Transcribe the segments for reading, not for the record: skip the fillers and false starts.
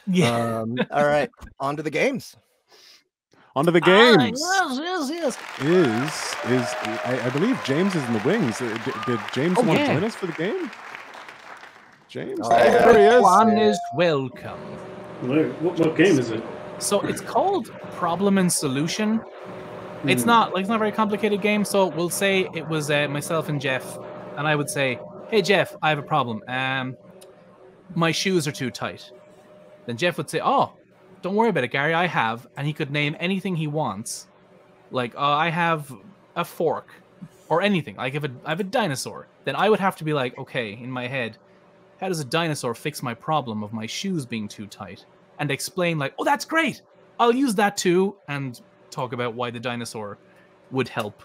Yeah. All right, on to the games. On to the games. Yes. I believe James is in the wings. Did James want to join us for the game? James? There he is. One is welcome. What game is it? So it's called Problem and Solution. It's not a very complicated game. So we'll say it was myself and Jeff, and I would say, "Hey Jeff, I have a problem. My shoes are too tight." Then Jeff would say, "Oh, don't worry about it, Gary. I have," and he could name anything he wants. Like, I have a fork, or anything. Like, if I have a dinosaur, then I would have to be like, okay, in my head, how does a dinosaur fix my problem of my shoes being too tight? And explain like, oh, that's great. I'll use that too, and talk about why the dinosaur would help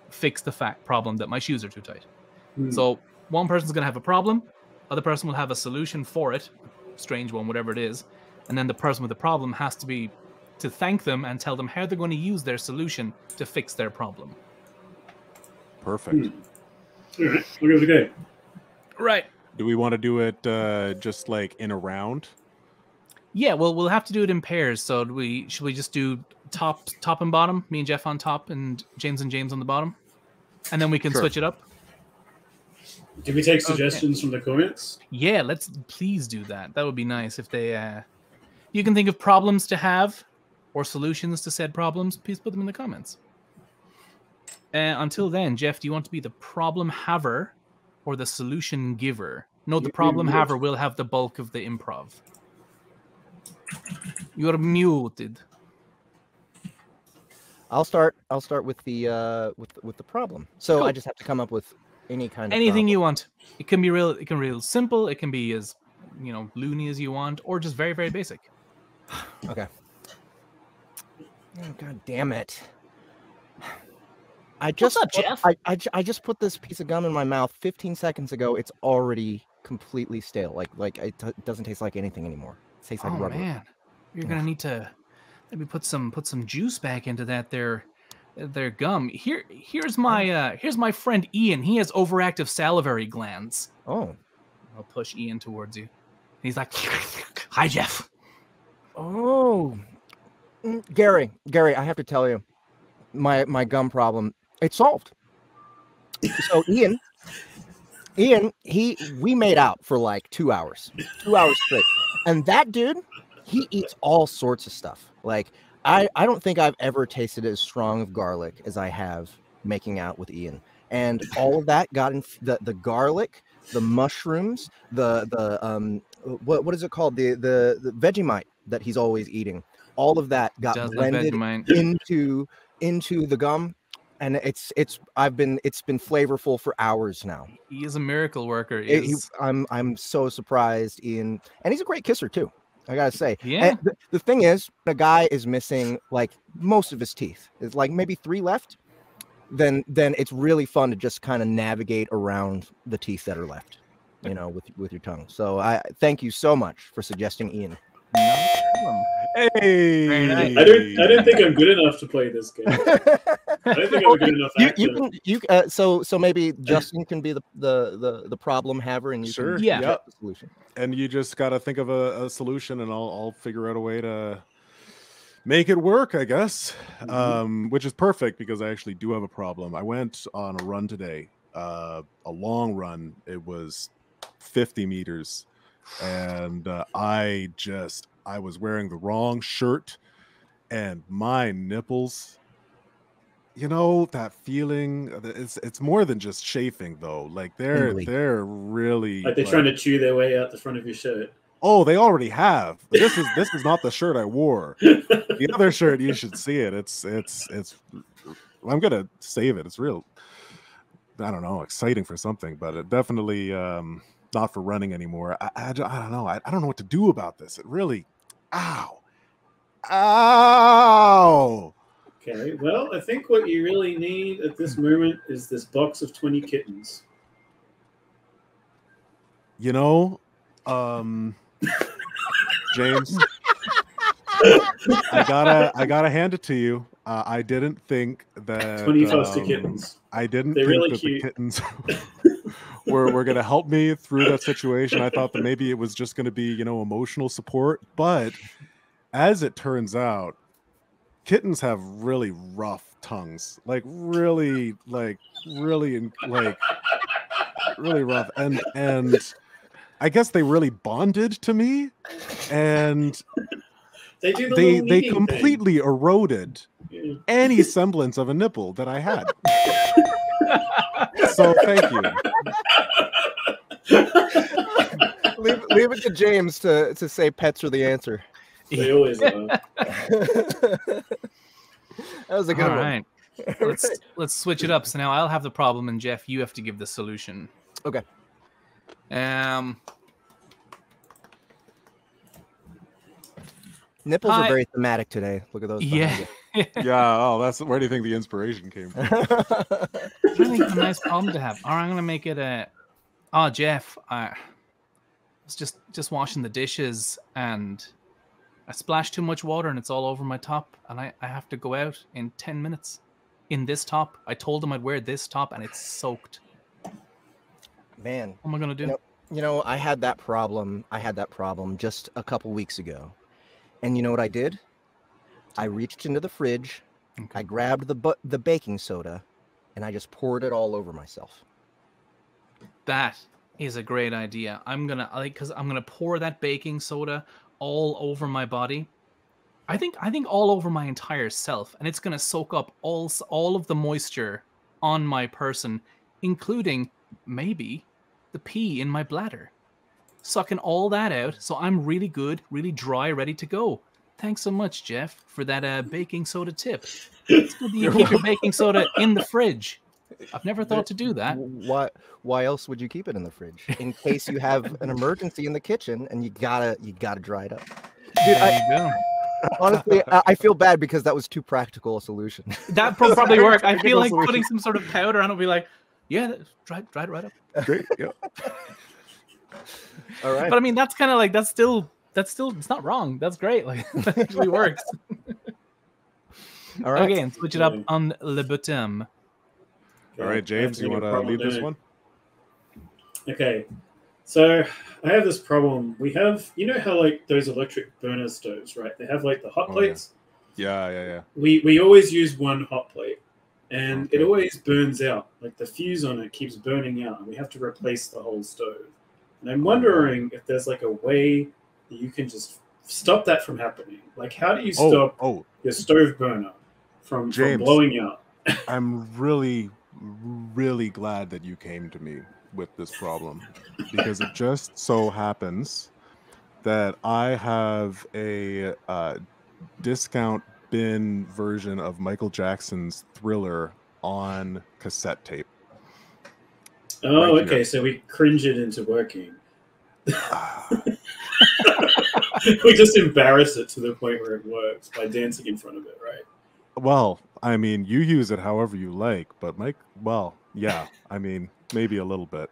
fix the problem that my shoes are too tight. So one person's going to have a problem, other person will have a solution for it, strange one, whatever it is, and then the person with the problem has to thank them and tell them how they're going to use their solution to fix their problem. Perfect. All right, we'll give it a go. Right. Do we want to do it just like in a round? Yeah, well, we'll have to do it in pairs. So should we just do top and bottom? Me and Jeff on top, and James on the bottom, and then we can switch it up. Can we take suggestions from the comments? Yeah, let's please do that. That would be nice if they. You can think of problems to have, or solutions to said problems. Please put them in the comments. Until then, Jeff, do you want to be the problem haver or the solution giver? No, the problem haver will have the bulk of the improv. You're muted. I'll start with the problem. So cool. I just have to come up with any kind of anything problem. You want. It can be real simple. It can be as loony as you want, or just very, very basic. Okay. Oh, God damn it! What's up, Jeff? I just put this piece of gum in my mouth 15 seconds ago. It's already completely stale. Like it doesn't taste like anything anymore. It tastes like rubber. Man, you're gonna need to maybe put some juice back into that their gum. Here's my friend Ian. He has overactive salivary glands. Oh, I'll push Ian towards you. He's like, "Hi, Jeff." Oh, Gary, I have to tell you, my gum problem, it's solved. So Ian, we made out for like 2 hours straight, and that dude, he eats all sorts of stuff. Like I don't think I've ever tasted as strong of garlic as I have making out with Ian, and all of that got in the garlic, the mushrooms, the what is it called, the Vegemite that he's always eating. All of that got blended into the gum, and it's been flavorful for hours now. He is a miracle worker. I'm so surprised, Ian, and he's a great kisser too, I gotta say. Yeah. And the thing is, the guy is missing like most of his teeth. It's like maybe 3 left. Then it's really fun to just kind of navigate around the teeth that are left, with your tongue. So I thank you so much for suggesting Ian. Hey, very nice. I don't think I'm good enough to play this game. I don't think I'm a good enough actor. So maybe Justin can be the problem haver, and you can get the solution. And you just got to think of a solution, and I'll figure out a way to make it work, I guess. Which is perfect because I actually do have a problem. I went on a run today, a long run. It was 50 meters, and I was wearing the wrong shirt, and my nipples, that feeling, it's more than just chafing though. Like they're really like they're trying to chew their way out the front of your shirt. Oh, they already have. This is not the shirt I wore. The other shirt, you should see it. It's I'm gonna save it. It's real, I don't know, exciting for something, but it definitely not for running anymore. I don't know. I don't know what to do about this. It really, ow. Okay, well, I think what you really need at this moment is this box of 20 kittens. James, I gotta hand it to you. I didn't think that 20 foster kittens. I didn't They're think really that cute. the kittens were going to help me through that situation. I thought that maybe it was just going to be, you know, emotional support. But as it turns out, kittens have really rough tongues, like really rough. And I guess they really bonded to me, and They do the they little kneading completely thing. eroded Yeah. any semblance of a nipple that I had. So thank you. leave it to James to say pets are the answer. They always are. That was a good All one. right. Let's switch it up. So now I'll have the problem, and Jeff, you have to give the solution. Okay. Nipples are very thematic today. Look at those. Yeah. Yeah. Oh, that's where do you think the inspiration came from? I think it's a nice problem to have. All right, I'm gonna make it a. Oh, Jeff, I was just washing the dishes and I splashed too much water and it's all over my top, and I have to go out in 10 minutes in this top. I told them I'd wear this top and it's soaked. Man, what am I gonna do? You know, I had that problem just a couple weeks ago, and you know what I did? I reached into the fridge, I grabbed the baking soda, and I just poured it all over myself. That is a great idea. I'm gonna pour that baking soda all over my body. I think all over my entire self, and it's gonna soak up all of the moisture on my person, including maybe the pee in my bladder, sucking all that out. So I'm really good, really dry, ready to go. Thanks so much, Jeff, for that baking soda tip. It's good that you keep your baking soda in the fridge. I've never thought to do that. Why else would you keep it in the fridge? In case you have an emergency in the kitchen and you gotta dry it up. Dude, there you go. Honestly, I feel bad because that was too practical a solution. That probably work. I feel like putting some sort of powder on it will be like, yeah, dry it right up. Great. Yeah. All right. But I mean, that's kind of like that's still it's not wrong. That's great. Like that actually works. All right. Okay, and switch it up on Le Bottom. All right, James, you want to lead this one? Okay. So I have this problem. We have, you know how like those electric burner stoves, right? They have like the hot plates. Yeah. We always use one hot plate, and it always burns out. Like the fuse on it keeps burning out, and we have to replace the whole stove. And I'm wondering if there's like a way that you can just stop that from happening. Like, how do you stop your stove burner from blowing out? I'm really glad that you came to me with this problem, because it just so happens that I have a discount bin version of Michael Jackson's Thriller on cassette tape. Oh, okay. So we cringe it into working. We just embarrass it to the point where it works by dancing in front of it, right? Well, I mean, you use it however you like, but yeah, I mean, maybe a little bit.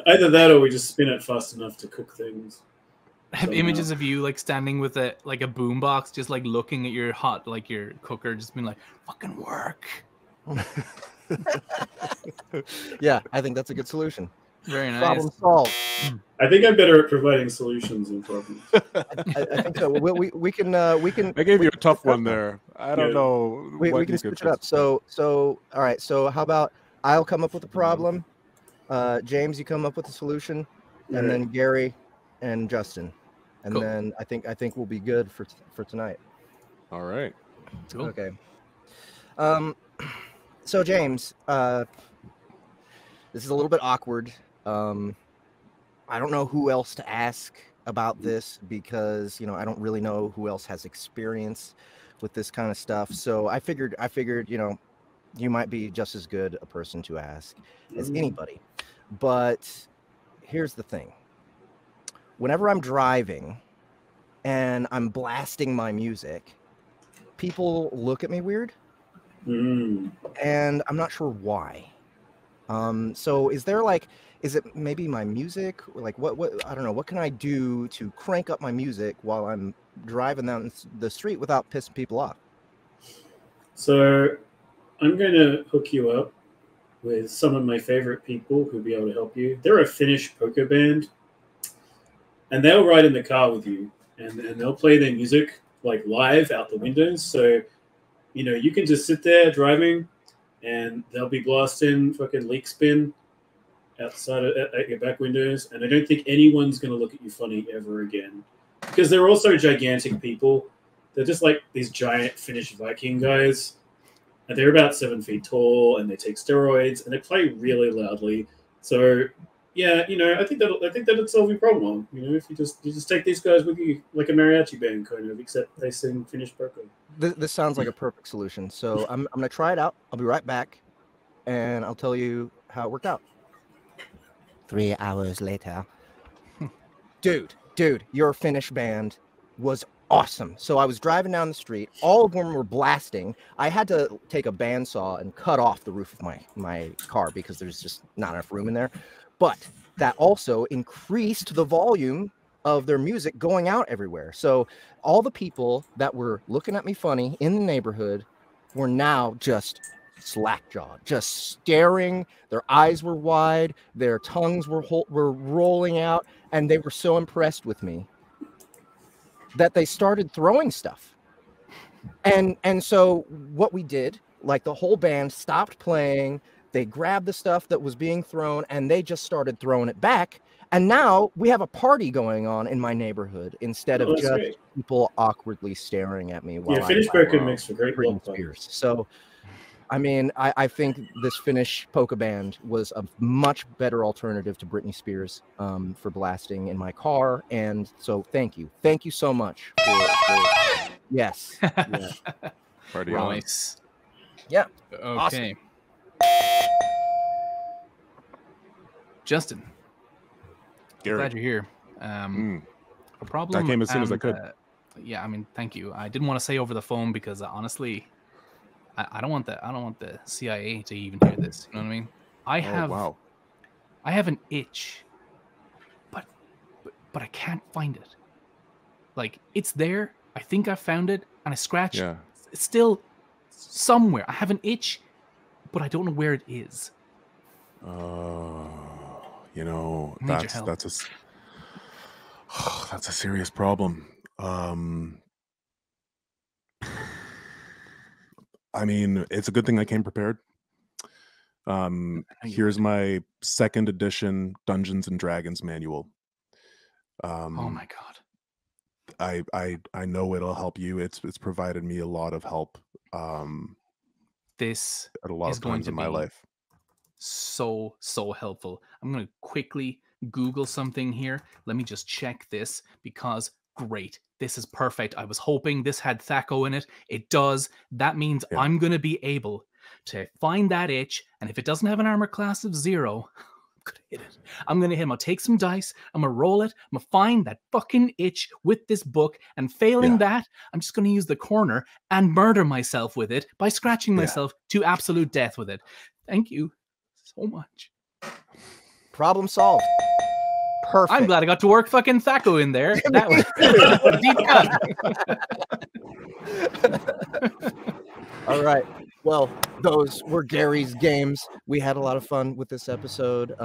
Either that or we just spin it fast enough to cook things. I have images of you like standing with a boombox, just like looking at your your cooker, just being like, fucking work. Yeah, I think that's a good solution. Very nice. Problem solved. I think I'm better at providing solutions than problems. I think so. We can. I gave you a tough one there. I don't know. We can switch it up. So all right. So how about I'll come up with a problem, James, you come up with a solution, and then Gary and Justin, and then I think we'll be good for tonight. All right. Cool. Okay. So James, this is a little bit awkward. I don't know who else to ask about this because, I don't really know who else has experience with this kind of stuff. So I figured, you might be just as good a person to ask as anybody. But here's the thing. Whenever I'm driving and I'm blasting my music, people look at me weird. And I'm not sure why. So is it maybe my music? Like what I don't know, what can I do to crank up my music while I'm driving down the street without pissing people off? So I'm going to hook you up with some of my favorite people who'll be able to help you. They're a Finnish poker band, and they'll ride in the car with you, and they'll play their music like live out the windows. So, you know, you can just sit there driving, and they'll be blasting fucking leak spin outside at your back windows, and I don't think anyone's going to look at you funny ever again, because they're also gigantic people. They're just like these giant Finnish Viking guys, and they're about 7 feet tall, and they take steroids, and they play really loudly. So, yeah, you know, I think that'd solve your problem. You know, if you just take these guys with you like a mariachi band, kind of, except they sing Finnish poker. This sounds like a perfect solution. So I'm gonna try it out. I'll be right back, and I'll tell you how it worked out. 3 hours later. Dude, your Finnish band was awesome. So I was driving down the street. All of them were blasting. I had to take a bandsaw and cut off the roof of my car because there's just not enough room in there. But that also increased the volume of their music going out everywhere. So all the people that were looking at me funny in the neighborhood were now just slack-jawed, just staring. Their eyes were wide, their tongues were rolling out, and they were so impressed with me that they started throwing stuff. And so what we did, like, the whole band stopped playing, they grabbed the stuff that was being thrown, and they just started throwing it back. And now we have a party going on in my neighborhood instead of just great. People awkwardly staring at me while Finnish poker makes for great role players. So, I mean, I think this Finnish polka band was a much better alternative to Britney Spears for blasting in my car. And so thank you so much. Yes. Yeah. Party nice. Yeah. Okay. Awesome. Justin. Gary. Glad you're here. A problem. I came as soon as I could. Yeah, I mean, thank you. I didn't want to say over the phone because honestly, I don't want the CIA to even hear this. You know what I mean? I have an itch, but I can't find it. Like, it's there. I think I found it, and I scratched. Yeah. It's still somewhere. I have an itch, but I don't know where it is. You know, that's a serious problem. I mean, it's a good thing I came prepared. Here's my 2nd edition Dungeons and Dragons manual. Oh my god. I know it'll help you. It's provided me a lot of help. This at a lot of times in my life. So helpful. I'm going to quickly Google something here. Let me just check this because great. This is perfect. I was hoping this had Thaco in it. It does. That means I'm going to be able to find that itch. And if it doesn't have an armor class of 0, I'm going to hit it. I'm going to hit him. I'll take some dice. I'm going to roll it. I'm going to find that fucking itch with this book. And failing that, I'm just going to use the corner and murder myself with it by scratching myself to absolute death with it. Thank you so much. Problem solved. Perfect. I'm glad I got to work fucking Thaco in there. That was deep cut. All right. Well, those were Gary's games. We had a lot of fun with this episode.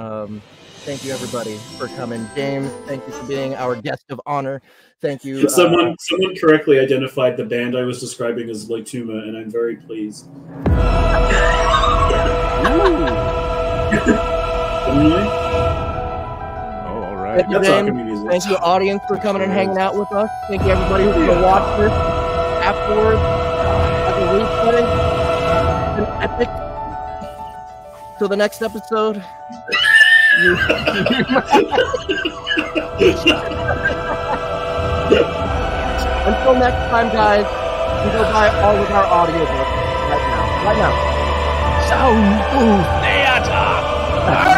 Thank you, everybody, for coming. James, thank you for being our guest of honor. Thank you. Someone correctly identified the band I was describing as Loituma, and I'm very pleased. Thank you, James. Thank you, audience, for coming and hanging out with us. Thank you, everybody who's going to watch this afterwards. As a replay. An epic. Till the next episode. Until next time, guys, we go buy all of our audiobooks right now. Soundbooth Theater!